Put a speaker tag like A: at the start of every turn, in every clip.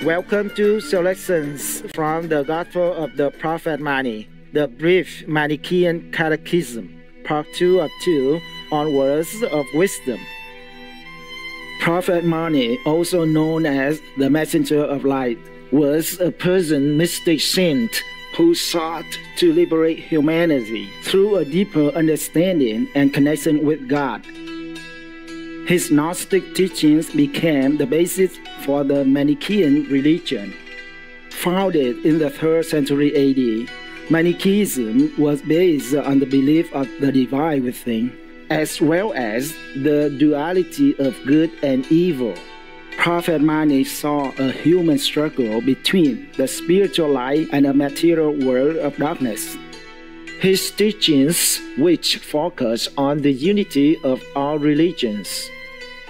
A: Welcome to selections from the Gospel of the Prophet Mani, the brief Manichaean Catechism, Part 2 of 2, on words of wisdom. Prophet Mani, also known as the Messenger of Light, was a Persian mystic saint who sought to liberate humanity through a deeper understanding and connection with God. His Gnostic teachings became the basis for the Manichaean religion. Founded in the 3rd century AD, Manichaeism was based on the belief of the divine within, as well as the duality of good and evil. Prophet Mani saw a human struggle between the spiritual light and a material world of darkness. His teachings, which focus on the unity of all religions,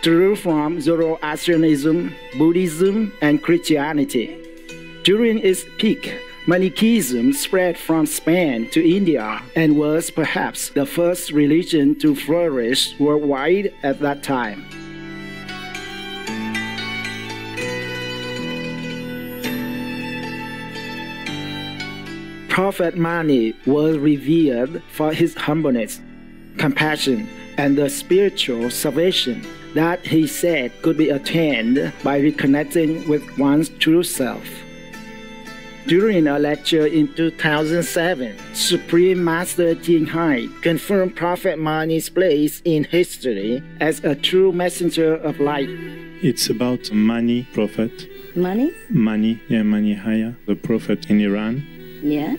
A: drew from Zoroastrianism, Buddhism, and Christianity. During its peak, Manichaeism spread from Spain to India and was perhaps the first religion to flourish worldwide at that time. Prophet Mani was revered for his humbleness, compassion, and the spiritual salvation that he said could be attained by reconnecting with one's true self. During a lecture in 2007, Supreme Master THANH HỹI confirmed Prophet Mani's place in history as a true messenger of light.
B: It's about Mani, prophet.
C: Mani?
B: Mani, yeah, Manichaea, the prophet in Iran.
C: Yeah.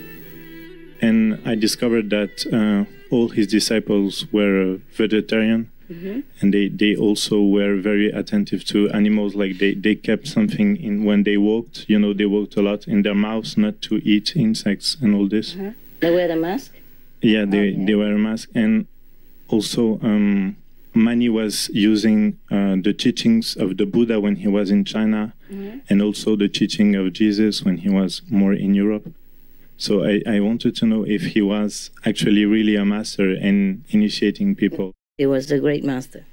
B: And I discovered that all his disciples were vegetarian. Mm-hmm. And they also were very attentive to animals, like they kept something in when they walked, they walked a lot in their mouths not to eat insects and all this.
C: Uh-huh. They wear the mask?
B: Yeah, they wear a mask. And also Mani was using the teachings of the Buddha when he was in China, mm-hmm. and also the teaching of Jesus when he was more in Europe. So I wanted to know if he was actually really a master and initiating people.
C: He was a great master.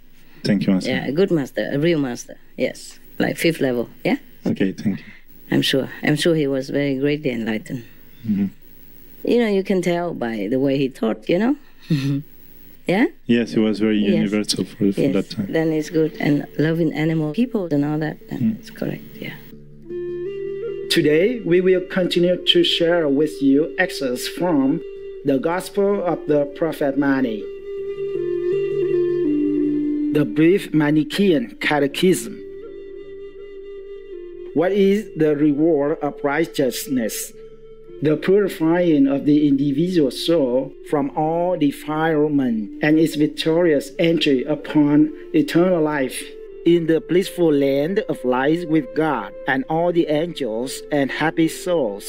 B: Thank you, Master.
C: Yeah, a good master, a real master, yes. Like 5th level, yeah?
B: Okay, thank you.
C: I'm sure he was very greatly enlightened.
B: Mm-hmm.
C: You can tell by the way he taught, Mm-hmm. Yeah?
B: Yes, he was very universal for
C: yes.
B: that time.
C: Then it's good. And loving animal people and all that, then it's correct, yeah.
A: Today, we will continue to share with you excerpts from the Gospel of the Prophet Mani, the brief Manichaean Catechism. What is the reward of righteousness? The purifying of the individual soul from all defilement and its victorious entry upon eternal life in the blissful land of light with God and all the angels and happy souls.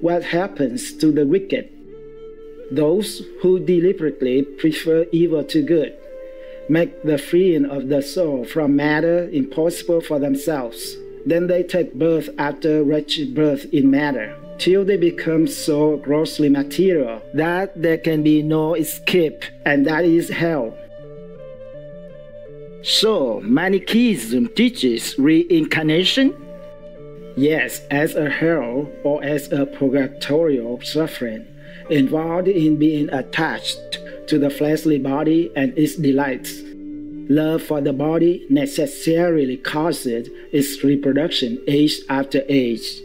A: What happens to the wicked? Those who deliberately prefer evil to good make the freeing of the soul from matter impossible for themselves. Then they take birth after wretched birth in matter, till they become so grossly material that there can be no escape, and that is hell. So, Manichaeism teaches reincarnation? Yes, as a hell or as a purgatorial suffering, involved in being attached to the fleshly body and its delights. Love for the body necessarily causes its reproduction age after age.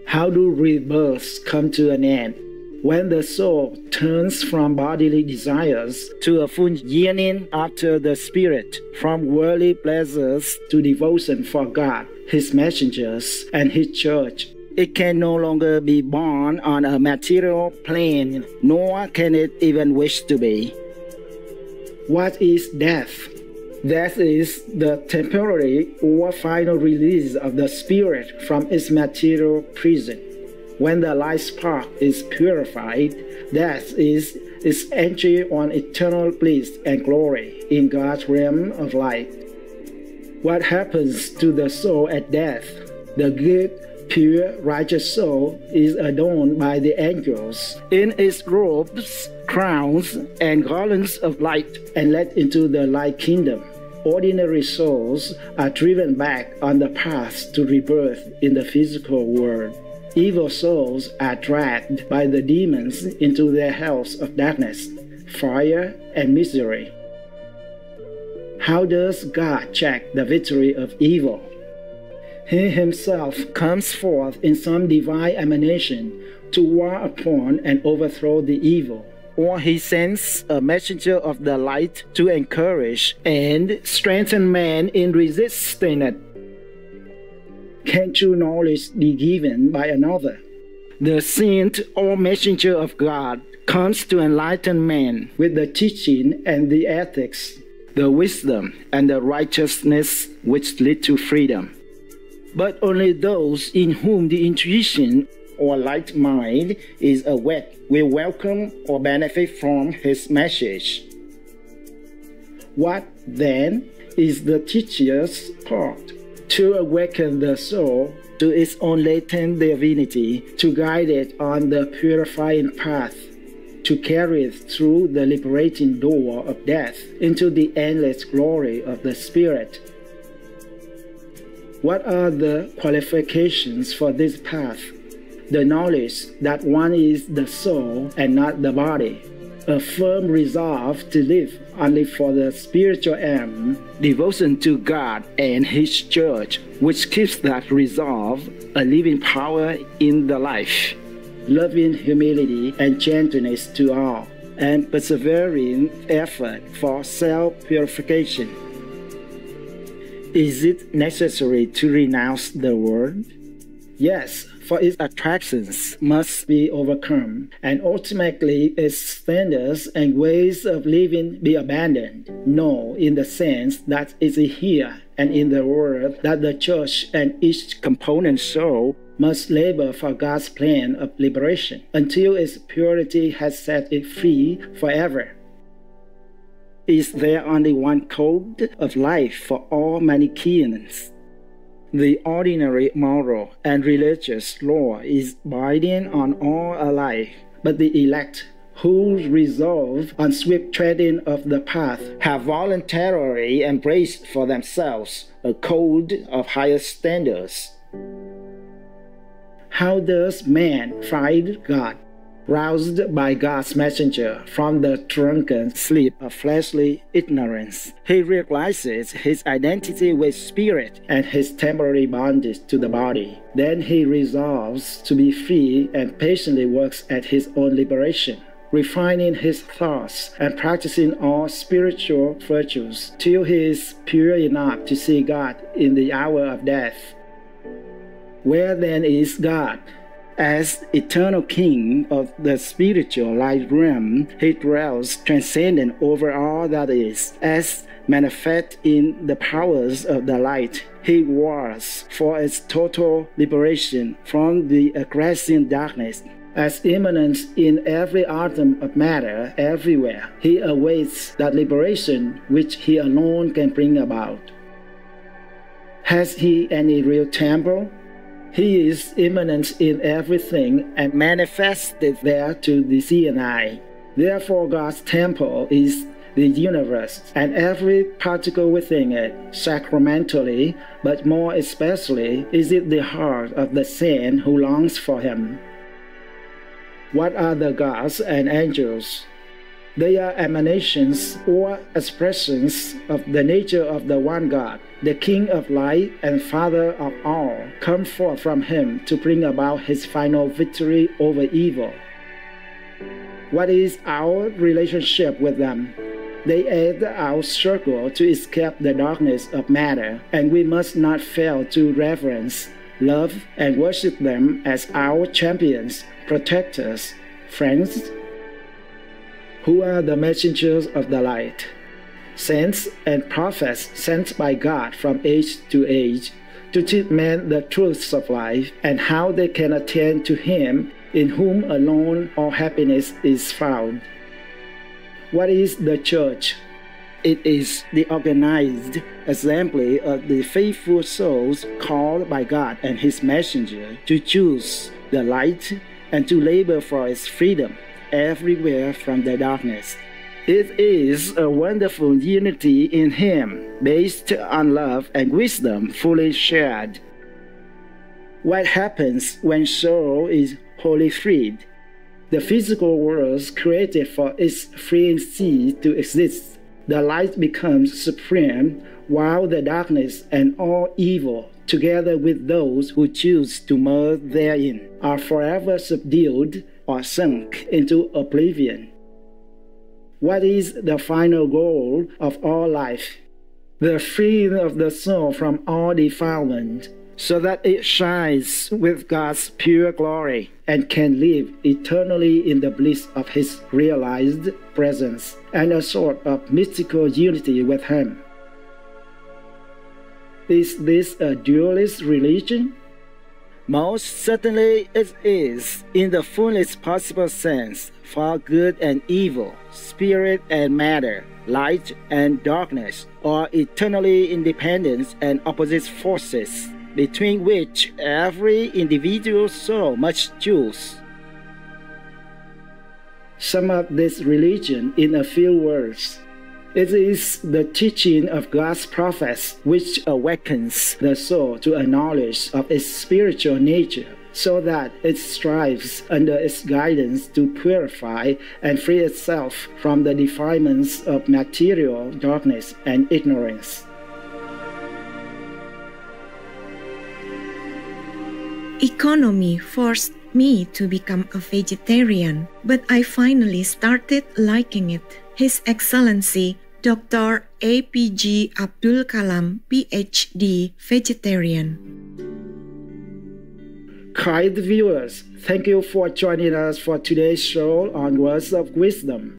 A: How do rebirths come to an end? When the soul turns from bodily desires to a full yearning after the spirit, from worldly pleasures to devotion for God, His messengers, and His church, it can no longer be born on a material plane, nor can it even wish to be. What is death? Death is the temporary or final release of the spirit from its material prison. When the light spark is purified, death is its entry on eternal bliss and glory in God's realm of light. What happens to the soul at death? The good, pure, righteous soul is adorned by the angels in its robes, crowns, and garlands of light, and led into the light kingdom. ordinary souls are driven back on the path to rebirth in the physical world. Evil souls are dragged by the demons into their hells of darkness, fire, and misery. How does God check the victory of evil? He himself comes forth in some divine emanation to war upon and overthrow the evil, or he sends a messenger of the light to encourage and strengthen man in resisting it. Can true knowledge be given by another? The saint or messenger of God comes to enlighten man with the teaching and the ethics, the wisdom and the righteousness which lead to freedom. But only those in whom the intuition or light mind is awake will welcome or benefit from his message. What, then, is the teacher's part? To awaken the soul to its own latent divinity, to guide it on the purifying path, to carry it through the liberating door of death into the endless glory of the Spirit. What are the qualifications for this path? The knowledge that one is the soul and not the body, a firm resolve to live only for the spiritual aim, devotion to God and His Church, which keeps that resolve a living power in the life, loving humility and gentleness to all, and persevering effort for self-purification. Is it necessary to renounce the world? Yes, for its attractions must be overcome, and ultimately its standards and ways of living be abandoned. No, in the sense that it is here and in the world that the Church and each component soul must labor for God's plan of liberation until its purity has set it free forever. Is there only one code of life for all Manichaeans? The ordinary moral and religious law is binding on all alike, but the elect, who resolve on swift treading of the path, have voluntarily embraced for themselves a code of higher standards. How does man find God? Roused by God's messenger from the drunken sleep of fleshly ignorance, he realizes his identity with spirit and his temporary bondage to the body. Then he resolves to be free and patiently works at his own liberation, refining his thoughts and practicing all spiritual virtues till he is pure enough to see God in the hour of death. Where then is God? As eternal King of the spiritual light realm, he dwells transcendent over all that is. As manifest in the powers of the light, he wars for its total liberation from the aggressing darkness. As immanent in every atom of matter everywhere, he awaits that liberation which he alone can bring about. Has he any real temple? He is immanent in everything and manifested there to the seeing eye. Therefore God's temple is the universe, and every particle within it. Sacramentally, but more especially, is it the heart of the saint who longs for him. What are the gods and angels? They are emanations or expressions of the nature of the one God, the King of light and Father of all, come forth from him to bring about his final victory over evil. What is our relationship with them? They aid our struggle to escape the darkness of matter, and we must not fail to reverence, love, and worship them as our champions, protectors, friends. Who are the messengers of the light? Saints and prophets sent by God from age to age to teach men the truths of life and how they can attain to Him in whom alone all happiness is found. What is the Church? It is the organized assembly of the faithful souls called by God and His messenger to choose the light and to labor for its freedom everywhere from the darkness. It is a wonderful unity in Him, based on love and wisdom fully shared. What happens when soul is wholly freed? The physical world created for its freeing seed to exist. The light becomes supreme, while the darkness and all evil, together with those who choose to merge therein, are forever subdued or sunk into oblivion. What is the final goal of all life? The freeing of the soul from all defilement, so that it shines with God's pure glory and can live eternally in the bliss of His realized presence and a sort of mystical unity with Him. Is this a dualist religion? Most certainly it is, in the fullest possible sense, for good and evil, spirit and matter, light and darkness, are eternally independent and opposite forces, between which every individual soul must choose. Sum up this religion in a few words. It is the teaching of God's prophets which awakens the soul to a knowledge of its spiritual nature, so that it strives under its guidance to purify and free itself from the defilements of material darkness and ignorance.
D: Economy forced me to become a vegetarian, but I finally started liking it. His Excellency Dr. A.P.J. Abdul Kalam, Ph.D., vegetarian.
A: Kind viewers, thank you for joining us for today's show on Words of Wisdom.